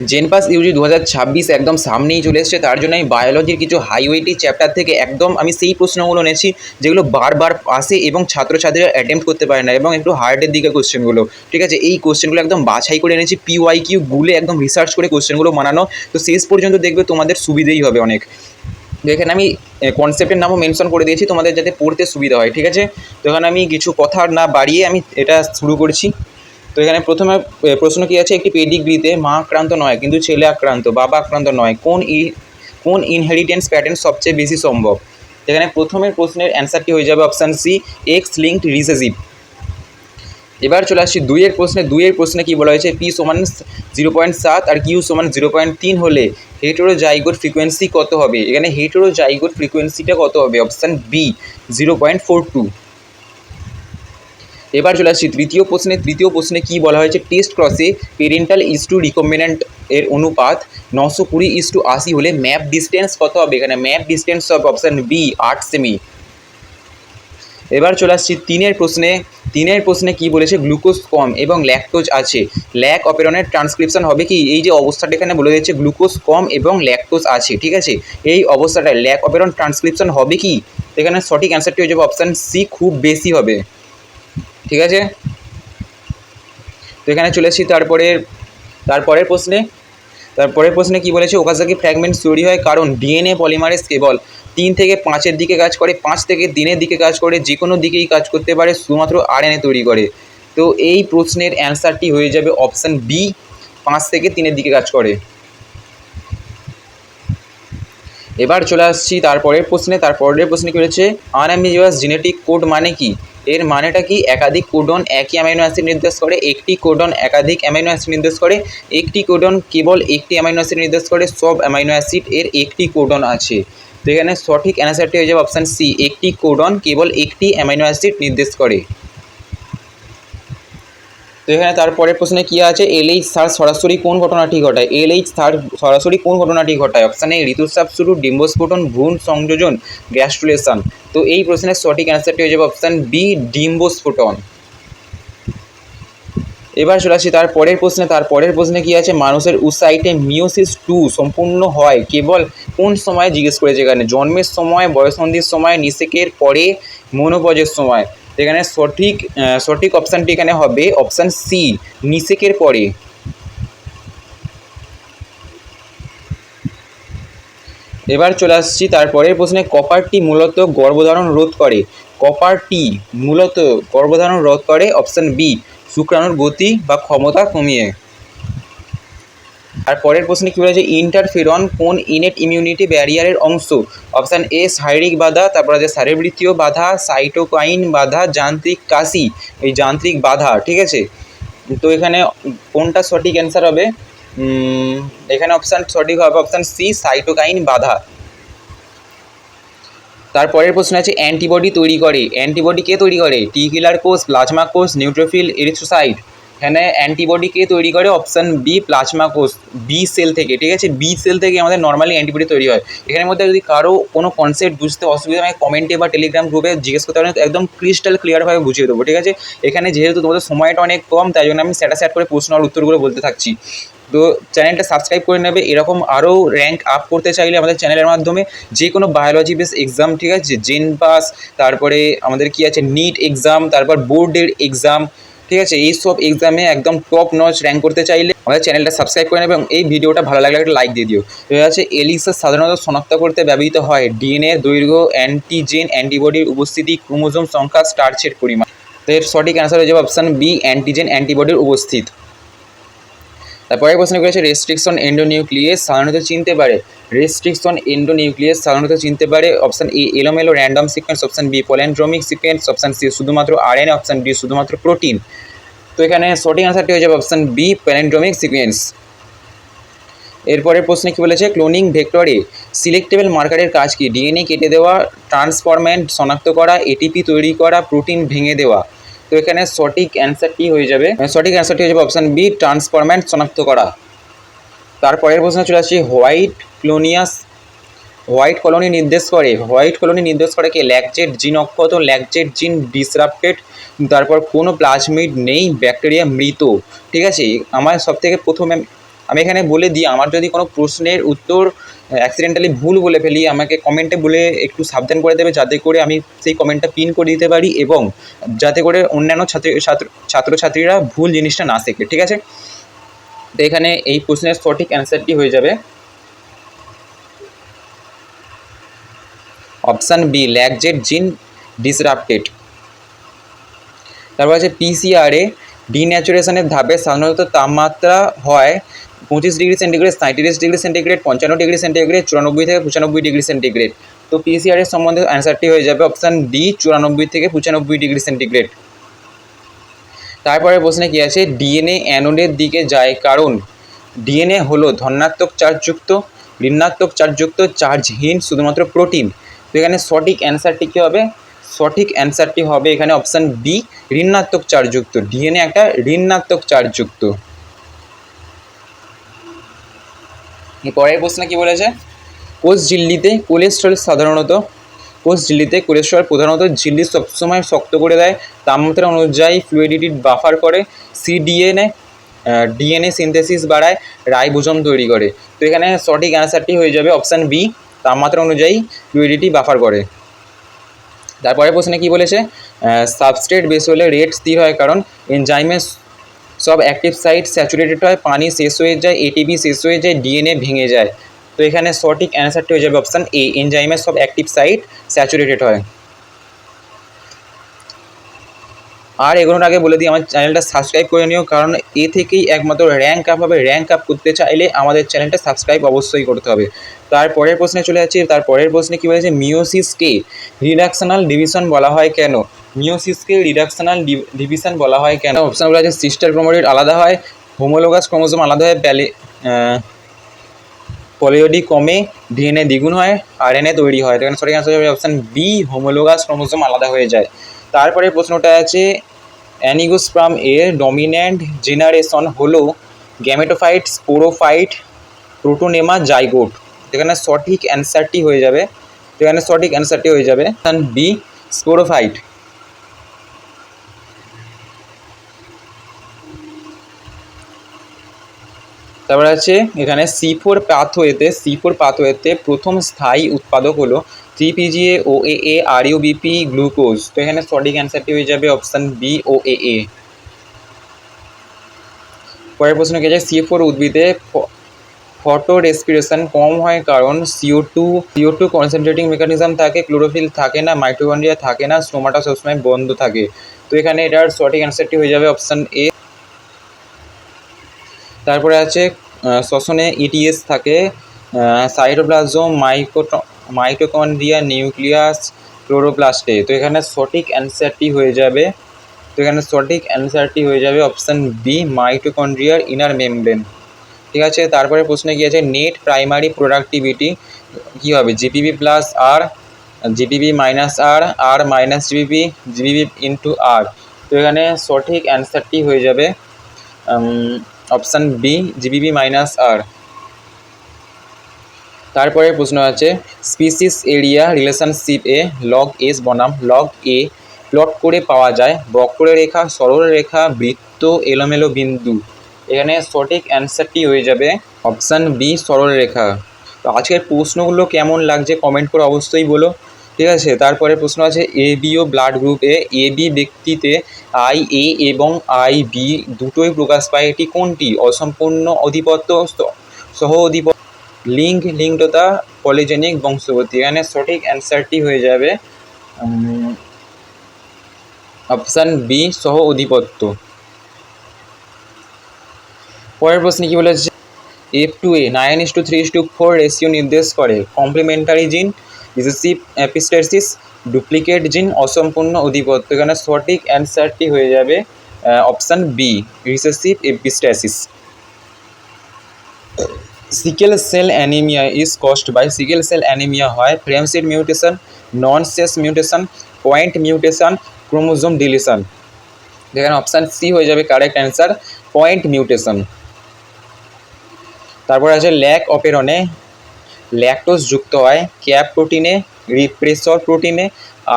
জেনপাস Yuji 2026 একদম সামনেই চলে এসছে, তার জন্য আমি বায়োলজির কিছু হাইওয়েটি চ্যাপ্টার থেকে একদম আমি সেই প্রশ্নগুলো নিয়েছি যেগুলো বারবার আসে এবং ছাত্রছাত্রীরা অ্যাটেম্প্ট করতে পারে না, এবং একটু হার্ডের দিকে কোশ্চেনগুলো। ঠিক আছে, এই কোশ্চেনগুলো একদম বাছাই করে এনেছি, PYQ গুলে একদম রিসার্চ করে কোশ্চেনগুলো বানানো। তো শেষ পর্যন্ত দেখবে তোমাদের সুবিধেই হবে অনেক। এখানে আমি কনসেপ্টের নামও মেনশন করে দিয়েছি তোমাদের যাতে পড়তে সুবিধা হয়। ঠিক আছে, তো এখানে আমি কিছু কথা না বাড়িয়ে আমি এটা শুরু করছি। তো এখানে প্রথমে প্রশ্ন কী আছে, একটি পেডিগ্রিতে মা আক্রান্ত নয় কিন্তু ছেলে আক্রান্ত, বাবা আক্রান্ত নয়, কোন ইনহেরিটেন্স প্যাটার্ন সবচেয়ে বেশি সম্ভব? এখানে প্রথমের প্রশ্নের অ্যান্সারটি হয়ে যাবে option C, X linked recessive. এবার চলে আসছি দুইয়ের প্রশ্নে কী বলা হয়েছে, পি সমান 0.7 আর কিউ সমান 0.3 হলে হেটেরোজাইগোট ফ্রিকোয়েন্সি কত হবে? এখানে হেটেরোজাইগোট ফ্রিকোয়েন্সিটা কত হবে? Option B, 0.42। এবার চলে আসছি তৃতীয় প্রশ্নে কী বলা হয়েছে, টেস্ট ক্রসে পেরেন্টাল ইস্টু রিকম্বিনেন্ট এর অনুপাত 920:80 হলে ম্যাপ ডিস্টেন্স কত হবে? এখানে ম্যাপ ডিস্টেন্স হবে অপশান বি, 8 সেমি। এবার চলে আসছি তিনের প্রশ্নে কী বলেছে, গ্লুকোজ কম এবং ল্যাকটোজ আছে, ল্যাক অপেরনের ট্রান্সক্রিপশন হবে কি? এই যে অবস্থাটা এখানে বলে দিচ্ছে গ্লুকোজ কম এবং ল্যাকটোজ আছে, ঠিক আছে, এই অবস্থাটায় ল্যাক অপেরন ট্রান্সক্রিপশন হবে কি? এখানে সঠিক অ্যান্সারটি হয়ে যাবে অপশান সি, খুব বেশি হবে। ঠিক আছে, তো এখানে চলে এসেছি তারপরের প্রশ্নে কী বলেছে, ওকাজাকি ফ্র্যাগমেন্ট তৈরি হয় কারণ ডিএনএ পলিমারেজ কেবল 3 থেকে 5-এর দিকে কাজ করে, 5 থেকে 3-এর দিকে কাজ করে, যে কোনো দিকেই কাজ করতে পারে, শুধুমাত্র RNA তৈরি করে। তো এই প্রশ্নের অ্যান্সারটি হয়ে যাবে অপশান বি, 5 থেকে 3-এর দিকে কাজ করে। এবার চলে আসছি তারপরের প্রশ্নে কী হয়েছে, আনঅ্যাম্বিগুয়াস জেনেটিক কোড মানে কি? এর মানেটা কি? একাধিক কোডন একই অ্যামাইনো অ্যাসিড নির্দেশ করে, একটি কোডন একাধিক অ্যামাইনো অ্যাসিড নির্দেশ করে, একটি কোডন কেবল একটি অ্যামাইনো অ্যাসিড নির্দেশ করে, সব অ্যামাইনো অ্যাসিড এর একটি কোডন আছে। তো এখানে সঠিক অ্যান্সারটি হয়ে যাবে অপশান সি, একটি কোডন কেবল একটি অ্যামাইনো অ্যাসিড নির্দেশ করে। তো এখানে তারপরের প্রশ্নে কী আছে, LH সার্চ সরাসরি কোন ঘটনাটি ঘটায়? LH সার্চ সরাসরি কোন ঘটনাটি ঘটায়? অপশান এ ঋতুস্রাব শুরু, ডিম্বস্ফোটন, ভ্রূণ সংযোজন, গ্র্যাস্টুলেশন। তো এই প্রশ্নের সঠিক অ্যান্সারটি হয়ে যাবে অপশান বি, ডিম্বস্ফোটন। এবার চলে আসছি তারপরের প্রশ্নে কী আছে, মানুষের উসাইটে মিওসিস 2 সম্পূর্ণ হয় কেবল কোন সময়? জিজ্ঞেস করেছে এখানে, জন্মের সময়, বয়ঃসন্ধির সময়, নিষেকের পরে, মনোপজের সময়। এখানে সঠিক অপশানটি এখানে হবে অপশান সি, নিষেকের পরে। এবার চলে আসছি তারপরের প্রশ্নে, কপার টি মূলত গর্ভধারণ রোধ করে, অপশান বি, শুক্রাণুর গতি বা ক্ষমতা কমিয়ে। আর পরের প্রশ্নে কী বলেছে, ইন্টারফেরন কোন ইনেট ইমিউনিটি ব্যারিয়ারের অংশ? অপশান এ, শারীরিক বাধা, তারপর আছে শারীরবৃত্তীয় বাধা, সাইটোকাইন বাধা, যান্ত্রিক কাশি, এই যান্ত্রিক বাধা। ঠিক আছে, তো এখানে কোনটা সঠিক অ্যান্সার হবে? এখানে সঠিক হবে অপশান সি, সাইটোকাইন বাধা। তারপরের প্রশ্ন আছে, অ্যান্টিবডি কে তৈরি করে? টি কিলার কোষ, প্লাজমা কোষ, নিউট্রোফিল, এরিথ্রোসাইট। এখানে অ্যান্টিবডি কে তৈরি করে? অপশান বি, প্লাজমা কোষ, বি সেল থেকে। ঠিক আছে, বি সেল থেকে আমাদের নর্মালি অ্যান্টিবডি তৈরি হয়। এখানের মধ্যে যদি কারো কোনো কনসেপ্ট বুঝতে অসুবিধা হয়, কমেন্টে বা টেলিগ্রাম গ্রুপে জিজ্ঞেস করতে পারেন, একদম ক্রিস্টাল ক্লিয়ারভাবে বুঝিয়ে দেবো। ঠিক আছে, এখানে যেহেতু তোমাদের সময়টা অনেক কম, তাই জন্য আমি স্ট্যাটাস অ্যাড করে প্রশ্ন আর উত্তরগুলো বলতে থাকছি। তো চ্যানেলটা সাবস্ক্রাইব করে নেবে, এরকম আরও র্যাঙ্ক আপ করতে চাইলে আমাদের চ্যানেলের মাধ্যমে যে কোনো বায়োলজি বেস এক্সাম, ঠিক আছে, জেনপাস, তারপরে আমাদের কি আছে নিট এক্সাম, তারপর বোর্ডের এক্সাম, ঠিক আছে, এইসব এক্সামে একদম টপ নচ র্যাঙ্ক করতে চাইলে আমাদের চ্যানেলটা সাবস্ক্রাইব করে নেবে এবং এই ভিডিওটা ভালো লাগলে একটা লাইক দিয়ে দিও। তো আছে, এলিক্সার সাধারণত শনাক্ত করতে ব্যবহৃত হয় ডিএনএ দৈর্ঘ্য, অ্যান্টিজেন অ্যান্টিবডির উপস্থিতি, ক্রোমোজোম সংখ্যা, স্টার্চের পরিমাণ। তো এর সঠিক অ্যান্সার হয়ে যাবে অপশান বি, অ্যান্টিজেন অ্যান্টিবডির উপস্থিত। তারপরে প্রশ্ন করেছে, রেস্ট্রিকশন এন্ডোনিউক্লিয়াস সাধারণত চিনতে পারে? অপশান এ, এলোমেলো random sequence, option B, palindromic sequence, option C, শুধুমাত্র RNA, অপশান ডি, শুধুমাত্র প্রোটিন। তো এখানে সঠিক অ্যান্সারটি হয়ে যাবে অপশান বি, প্যালিন্ড্রোমিক সিকোয়েন্স। এরপরের প্রশ্নে কী বলেছে, ক্লোনিং ভেক্টরে সিলেক্টেবল মার্কারের কাজ কি? ডিএনএ কেটে দেওয়া, ট্রান্সফরমেন্ট শনাক্ত করা, এটিপি তৈরি করা, প্রোটিন ভেঙে দেওয়া। তো এখানে সঠিক অ্যান্সারটি হয়ে যাবে অপশান বি, ট্রান্সফরমেন্ট শনাক্ত করা। তারপরের প্রশ্নে চলে আসছি, হোয়াইট কলোনি নির্দেশ করে কে? ল্যাকজেট জিন অক্ষত, ল্যাকজেট জিন ডিসরাপ্টেড, তারপর কোনো প্লাজমিড নেই, ব্যাকটেরিয়া মৃত। ঠিক আছে, আমার সবথেকে প্রথমে আমি এখানে বলে দিই, আমার যদি কোনো প্রশ্নের উত্তর অ্যাক্সিডেন্টালি ভুল বলে ফেলি আমাকে কমেন্টে বলে একটু সাবধান করে দেবে, যাতে করে আমি সেই কমেন্টটা পিন করে দিতে পারি এবং যাতে করে অন্যান্য ছাত্রছাত্রীরা ভুল জিনিসটা না শেখে, ঠিক আছে। তো এখানে এই প্রশ্নের সঠিক অ্যান্সারটি হয়ে যাবে অপশান বি, ল্যাকজেট জিন ডিসরাপ্টেড। তারপর আছে পিসিআরে ডিন্যাচুরেশনের ধাপে সাধারণত তাপমাত্রা হয় 25°C, 37°C, 55°C, 94 থেকে 95°C। তো পিসিআরের সম্বন্ধে অ্যান্সারটি হয়ে যাবে অপশান ডি, 94 থেকে 95°C। তারপরে প্রশ্নে কী আছে, ডিএনএ অ্যানোডের দিকে যায় কারণ ডিএনএ হলো ধনাত্মক চার্জযুক্ত, ঋণাত্মক চার্জযুক্ত, চার্জহীন শুধুমাত্র প্রোটিন। তো এখানে সঠিক অ্যান্সারটি কী হবে, সঠিক অ্যান্সারটি হবে এখানে অপশান বি, ঋণাত্মক চার্জযুক্ত। ডিএনএ একটা ঋণাত্মক চার্জযুক্ত। পরের প্রশ্নে কী বলেছে, কোষ ঝিল্লিতে কোলেস্ট্রল প্রধানত ঝিল্লি সবসময় শক্ত করে দেয়, তাপমাত্রা অনুযায়ী ফ্লুইডিটি বাফার করে, ডিএনএ সিনথেসিস বাড়ায়, রাইবোজোম তৈরি করে। তো এখানে সঠিক অ্যান্সারটি হয়ে যাবে অপশান বি, তাপমাত্রা অনুযায়ী ফ্লুইডিটি বাফার করে। তারপরে প্রশ্নে কী বলেছে, সাবস্ট্রেট বেশি হলে রেট স্থির হয় কারণ এনজাইমের সব অ্যাক্টিভ সাইট স্যাচুরেটেড হয়, পানি শেষ হয়ে যায়, এটিপি শেষ হয়ে যায়, ডিএনএ ভেঙে যায়। তো এখানে সঠিক অ্যান্সারটি হয়ে যাবে অপশান এ, এনজাইমের সব অ্যাক্টিভ সাইট স্যাচুরেটেড হয়। আর এগুলোর আগে বলে দিই আমার চ্যানেলটা সাবস্ক্রাইব করে নিও, কারণ এ থেকেই একমাত্র র্যাঙ্ক আপ হবে। র্যাঙ্ক আপ করতে চাইলে আমাদের চ্যানেলটা সাবস্ক্রাইব অবশ্যই করতে হবে। তারপরের প্রশ্নে চলে যাচ্ছি। তারপরের প্রশ্নে কী বলেছে, মিওসিসকে রিডাকশনাল ডিভিশন বলা হয় কেন? মিওসিসকে রিডাকশনাল ডিভিশন বলা হয় কেন? অপশানগুলো আছে, সিস্টার ক্রোমোটিড আলাদা হয়, হোমোলোগাস ক্রোমোজোম আলাদা হয়, পলিওডি কমে, ডিএনএ দ্বিগুণ হয়, আরএনএ তৈরি হয়। এখানে সঠিক অ্যান্সার হবে অপশান বি, হোমোলোগাস ক্রোমোজোম আলাদা হয়ে যায়। তারপরে প্রশ্নটা আছে, অ্যানিগোস্পার্ম এর ডমিন্যান্ট জেনারেশন হলো গ্যামেটোফাইট, স্পোরোফাইট, প্রোটোনেমা, জাইগোট। এখানে সঠিক অ্যান্সারটি হয়ে যাবে অপশান বি, স্পোরোফাইট। তারপর আছে এখানে C4 পাথওয়েতে প্রথম স্থায়ী উৎপাদক হলো 3PGA, OAA, RUBP, গ্লুকোজ। তো এখানে সঠিক অ্যান্সারটি হয়ে যাবে অপশান বি, OAA। পরের প্রশ্ন কি আছে, C4 উদ্ভিদে ফটো রেসপিরেশন কম হয় কারণ CO2 কনসেন্ট্রেটিং মেকানিজম থাকে, ক্লোরোফিল থাকে না, মাইটোকন্ড্রিয়া থাকে না, স্টোমাটা সবসময় বন্ধ থাকে। তো এখানে এটার সঠিক অ্যান্সারটি হয়ে যাবে অপশান এ। তারপরে আছে শ্বসনে ইটিএস থাকে, সাইটোপ্লাজম, মাইটোকন্ড্রিয়া, নিউক্লিয়াস, ক্লোরোপ্লাস্টে। তো এখানে সঠিক অ্যান্সারটি হয়ে যাবে অপশান বি, মাইটোকন্ড্রিয়ার ইনার মেমব্রেন। ঠিক আছে। তারপরে প্রশ্নে কী আছে, নেট প্রাইমারি প্রোডাক্টিভিটি কী হবে, জিপিপি প্লাস আর, জিপিপি মাইনাস আর, আর মাইনাস জিপিপি, জিপিপি ইন্টু আর। তো এখানে সঠিক অ্যান্সারটি হয়ে যাবে অপশান বি, জিপিপি মাইনাস আর। তারপরে প্রশ্ন আছে, স্পিসিস এরিয়া রিলেশনশিপ এ লগ এস বনাম লগ এ প্লট করে পাওয়া যায় বক্ররেখা, সরলরেখা, বৃত্ত, এলোমেলো বিন্দু। এখানে সঠিক অ্যান্সারটি হয়ে যাবে অপশান বি, সরলরেখা। তো আজকের প্রশ্নগুলো কেমন লাগছে কমেন্ট করে অবশ্যই বলো, ঠিক আছে। তারপরে প্রশ্ন আছে, এবিও ব্লাড গ্রুপে এবি ব্যক্তিতে IA এবং IB দুটোই প্রকাশ পায়, এটি কোনটি? অসম্পূর্ণ অধিপত্য, সহ অধিপত্য, লিঙ্কডতা, পলিজেনিক বংশগতি। এখানে সঠিক অ্যান্সারটি হয়ে যাবে অপশান বি, সহ অধিপত্য। পরের প্রশ্নে কি বলেছে, F2A 9:3:4 রেশিও নির্দেশ করে কমপ্লিমেন্টারি জিন, রিসেসিভ এপিস্টেসিস, ডুপ্লিকেট জিন, অসম্পূর্ণ অধিপত্য। এখানে সঠিক অ্যান্সারটি হয়ে যাবে option B, recessive epistasis. Sickle cell anaemia is caused by, sickle cell anaemia হয় frame shift mutation, nonsense mutation, point mutation, chromosome deletion. এখানে অপশান সি হয়ে যাবে কারেক্ট অ্যান্সার, পয়েন্ট মিউটেশন। তারপর আছে ল্যাক অপেরনে ল্যাকটোজ যুক্ত হয় cap প্রোটিনে, রিপ্রেসর প্রোটিনে,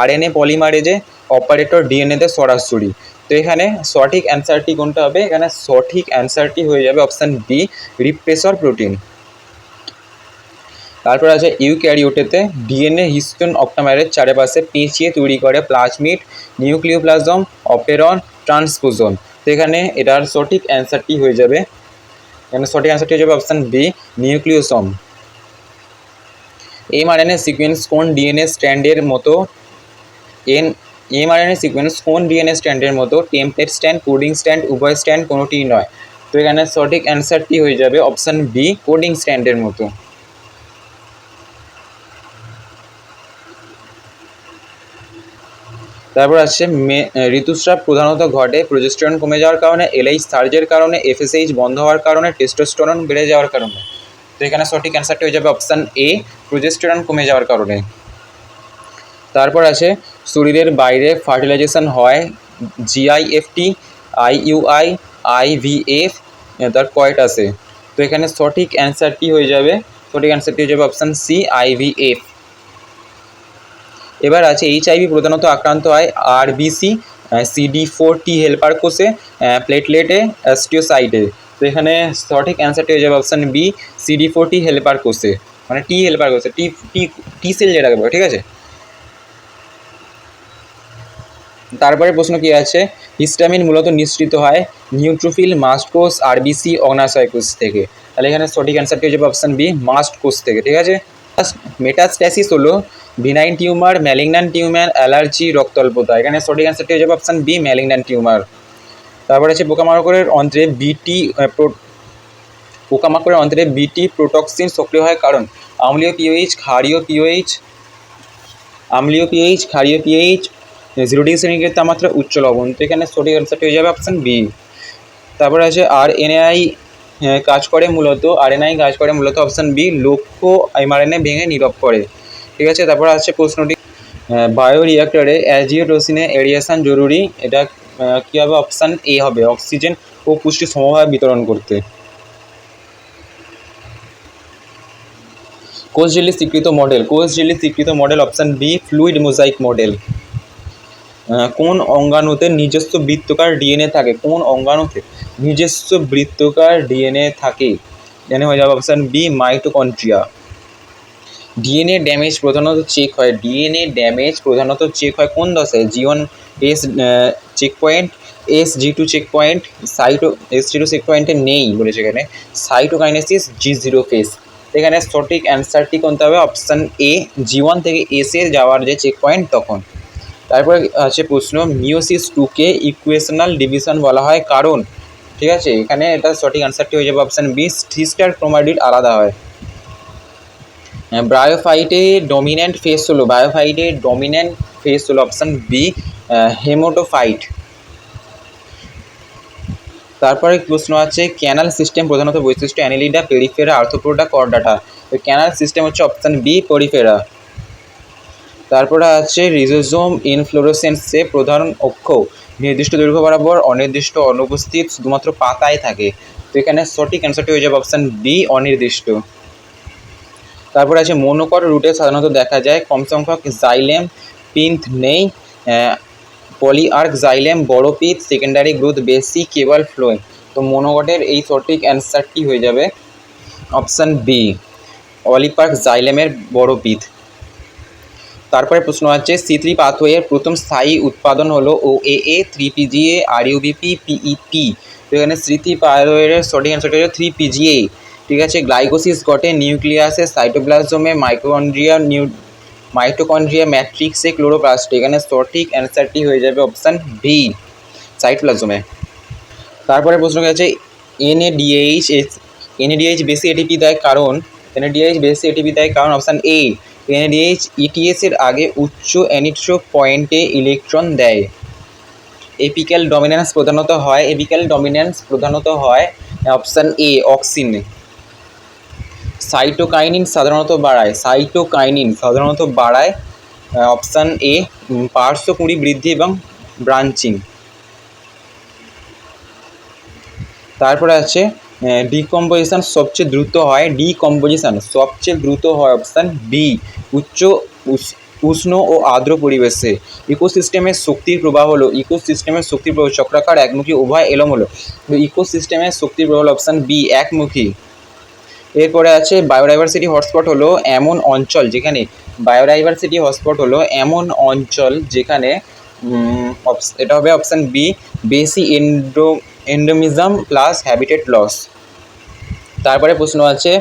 আরএনএ পলিমারেজে, অপারেটর ডিএনএতে সরাসরি। তো এখানে সঠিক অ্যান্সারটি কোনটা হবে? এখানে সঠিক অ্যান্সারটি হয়ে যাবে অপশান বি, রিপ্রেসর প্রোটিন। তারপর আছে ইউক্যারিওটেতে ডিএনএ হিস্টোন অক্টামারের চারপাশে পেঁচিয়ে তৈরি করে প্লাজমিড, নিউক্লিওপ্লাজম, অপেরন, ট্রান্সপোজন। তো এখানে এটার সঠিক অ্যান্সারটি হয়ে যাবে, এখানে সঠিক অ্যান্সারটি হয়ে যাবে option B, nucleosome. MRNA sequence কোন ডিএনএ স্ট্র্যান্ডের মতো এমআরএনএ সিকোয়েন্স কোন ডিএনএ স্ট্র্যান্ডের মতো টেমপ্লেট স্ট্র্যান্ড, কোডিং স্ট্র্যান্ড, উভয় স্ট্র্যান্ড কোনোটিই নয়। তো এখানে সঠিক অ্যান্সারটি হয়ে যাবে অপশান বি, কোডিং স্ট্র্যান্ডের মতো। তারপর আসছে ঋতুস্রাব প্রধানত ঘটে প্রোজেস্টেরন কমে যাওয়ার কারণে, এলএইচ সার্জের কারণে, এফএসএইচ বন্ধ হওয়ার কারণে, টেস্টোস্টেরন বেড়ে যাওয়ার কারণে। তো এখানে সঠিক অ্যান্সারটি হয়ে যাবে অপশান এ, প্রোজেস্টেরন কমে যাওয়ার কারণে। তারপর আছে শরীরের বাইরে ফার্টিলাইজেশন হয় জিআইএফটি, আইইউআই, আইভিএফ, তার কয়টাসে। তো এখানে সঠিক অ্যান্সারটি হয়ে যাবে অপশান সি, আইভিএফ। এবার আছে এইচআইভি প্রধানত আক্রান্ত হয় আরবিসি, CD4T হেল্পার কোষে, প্লেটলেটে, অ্যাস্টিওসাইটে। তো এখানে সঠিক অ্যান্সারটি হয়ে যাবে অপশান বি, CD4T হেল্পার কোষে, মানে টি হেল্পার কোষে, টি সেল যেটাকে বলে, ঠিক আছে। তারপরে প্রশ্ন কি আছে, হিস্টামিন মূলত নিঃসৃত হয় নিউট্রোফিল, মাস্ট কোষ, আরবিসি, অগ্নাশয় কোষ থেকে। তাহলে এখানে সঠিক অ্যান্সারটি হয়ে যাবে অপশান বি, মাস্ট কোষ থেকে, ঠিক আছে। মেটাস্ট্যাসিস হলো ভিনাইন টিউমার, ম্যালিগন্যান্ট টিউমার, অ্যালার্জি, রক্তল্পতা। এখানে সঠিক অ্যান্সারটি হয়ে যাবে অপশান বি, ম্যালিগন্যান্ট টিউমার। তারপরে আছে পোকামাকড়ের অন্ত্রে বিটি প্রোটক্সিন সক্রিয় হয় কারণ আম্লীয় পিওএইচ, ক্ষারীয় পিওএইচ, 0 ডিগ্রি সেন্টিগ্রেড তাপমাত্রা, উচ্চ লবণ। তো এখানে সঠিক অ্যান্সারটি হয়ে যাবে অপশান বি। তারপরে আছে আরএনআই কাজ করে মূলত অপশান বি, লক্ষ্য এমআরএনএ ভেঙে নীরব করে, ঠিক আছে। তারপর আছে প্রশ্নটি, বায়োরিয়াক্টরে অ্যাজিওটোসিনে এরিয়েশন জরুরি, এটা কী হবে? অপশান এ হবে, অক্সিজেন ও পুষ্টি সমভাবে বিতরণ করতে। কোষ ঝিল্লি স্বীকৃত model option B, fluid mosaic model. কোন অঙ্গাণুতে নিজস্ব বৃত্তাকার ডিএনএ থাকে? এখানে হয়ে যাবে option B, mitochondria. DNA damage প্রধানত চেক হয় কোন দশায়? G1 S checkpoint, SG2 checkpoint, SG2 চেকপয়েন্টে নেই বলেছে এখানে, সাইটোকাইনেসিস, G0 ফেজ। এখানে সঠিক অ্যান্সারটি কোনটা হবে? অপশান এ, G1 থেকে এসে যাওয়ার যে চেকপয়েন্ট তখন। তারপরে আছে প্রশ্ন, মিওসিস 2কে ইকুয়েশনাল ডিভিশন বলা হয় কারণ, ঠিক আছে। এখানে এটা সঠিক অ্যান্সারটি হয়ে যাবে অপশান বি, সিস্টার ক্রোমাটিড আলাদা হয়। ব্রায়োফাইটে ডমিন্যান্ট ফেস হলো অপশান বি, হেমাটোফাইট। তারপরে প্রশ্ন আছে, ক্যানাল সিস্টেম প্রধানত বৈশিষ্ট্য অ্যানিলিডা, পেরিফেরা, আর্থ্রোপোডা, কর্ডাটা। তো ক্যানাল সিস্টেম হচ্ছে অপশান বি, পেরিফেরা। তারপরে আছে রিজোজোম ইনফ্লোরেসেন্সে প্রধান অক্ষ নির্দিষ্ট দৈর্ঘ্য বরাবর, অনির্দিষ্ট, অনুপস্থিত, শুধুমাত্র পাতায় থাকে। তো এখানে সঠিক অ্যান্সারটি হয়ে যাবে অপশান বি, অনির্দিষ্ট। তারপরে আছে মনোকট রুটে সাধারণত দেখা যায় কম সংখ্যক জাইলেম, পিন্থ নেই, পলিআর্ক জাইলেম, বড় পিথ, সেকেন্ডারি গ্রোথ বেশি, কেবল ফ্লোয়েম। তো মনোকটের এই সঠিক অ্যান্সারটি হয়ে যাবে অপশান বি, অলিপার্ক জাইলেমের বড় পিথ। তারপরে প্রশ্ন আছে, C3 পাথওয়ের প্রথম স্থায়ী উৎপাদন হলো OAA, 3PGA, RUBP, PEP। তো এখানে C3 পাথওয়ের সঠিক অ্যান্সারটি হচ্ছে 3PGA, ঠিক আছে। গ্লাইকোসিস ঘটে নিউক্লিয়াসে, সাইটোপ্লাজমে, মাইটোকন্ড্রিয়া ম্যাট্রিক্সে, ক্লোরোপ্লাস্টে। এখানে সঠিক অ্যান্সারটি হয়ে যাবে অপশান বি, সাইটোপ্লাজমে। তারপরে প্রশ্ন আছে, NADH বেশি এটিপি দেয় কারণ, অপশান এ, NADH ETS এর আগে উচ্চ অ্যানিট্রো পয়েন্টে ইলেকট্রন দেয়। এপিক্যাল ডমিন্যান্স প্রধানত হয় অপশান এ, অক্সিনে। সাইটোকাইনিন সাধারণত বাড়ায় অপশান এ, পার্শ্বকুঁড়ি বৃদ্ধি এবং ব্রাঞ্চিং। তারপরে আছে ডিকম্পোজিশন সবচেয়ে দ্রুত হয় অপশান বি, উষ্ণ ও আর্দ্র পরিবেশে। ইকোসিস্টেমের শক্তির প্রবাহ হলো চক্রাকার, একমুখী, উভয় এলোমেলো। তো ইকোসিস্টেমের শক্তির প্রবাহ হলো অপশান বি, একমুখী। এরপরে আছে বায়োডাইভার্সিটি হটস্পট হলো এমন অঞ্চল যেখানে এটা হবে অপশান বি, বেশি এন্ডোমিজম প্লাস হ্যাবিটেট লস। তারপরে প্রশ্ন আছে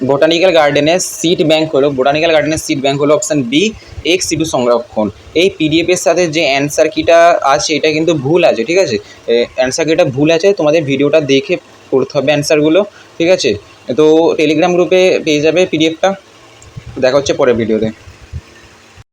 বোটানিক্যাল গার্ডেনের সিড ব্যাংক হলো অপশান বি, এক্স সিটু সংরক্ষণ। এই পিডিএফের সাথে যে অ্যান্সার কিটা আছে এটা কিন্তু ভুল আছে, ঠিক আছে? অ্যান্সার কিটা ভুল আছে, তোমাদের ভিডিওটা দেখে করতে হবে অ্যান্সারগুলো, ঠিক আছে? তো টেলিগ্রাম গ্রুপে পেয়ে যাবে পিডিএফটা। দেখা হচ্ছে পরের ভিডিওতে।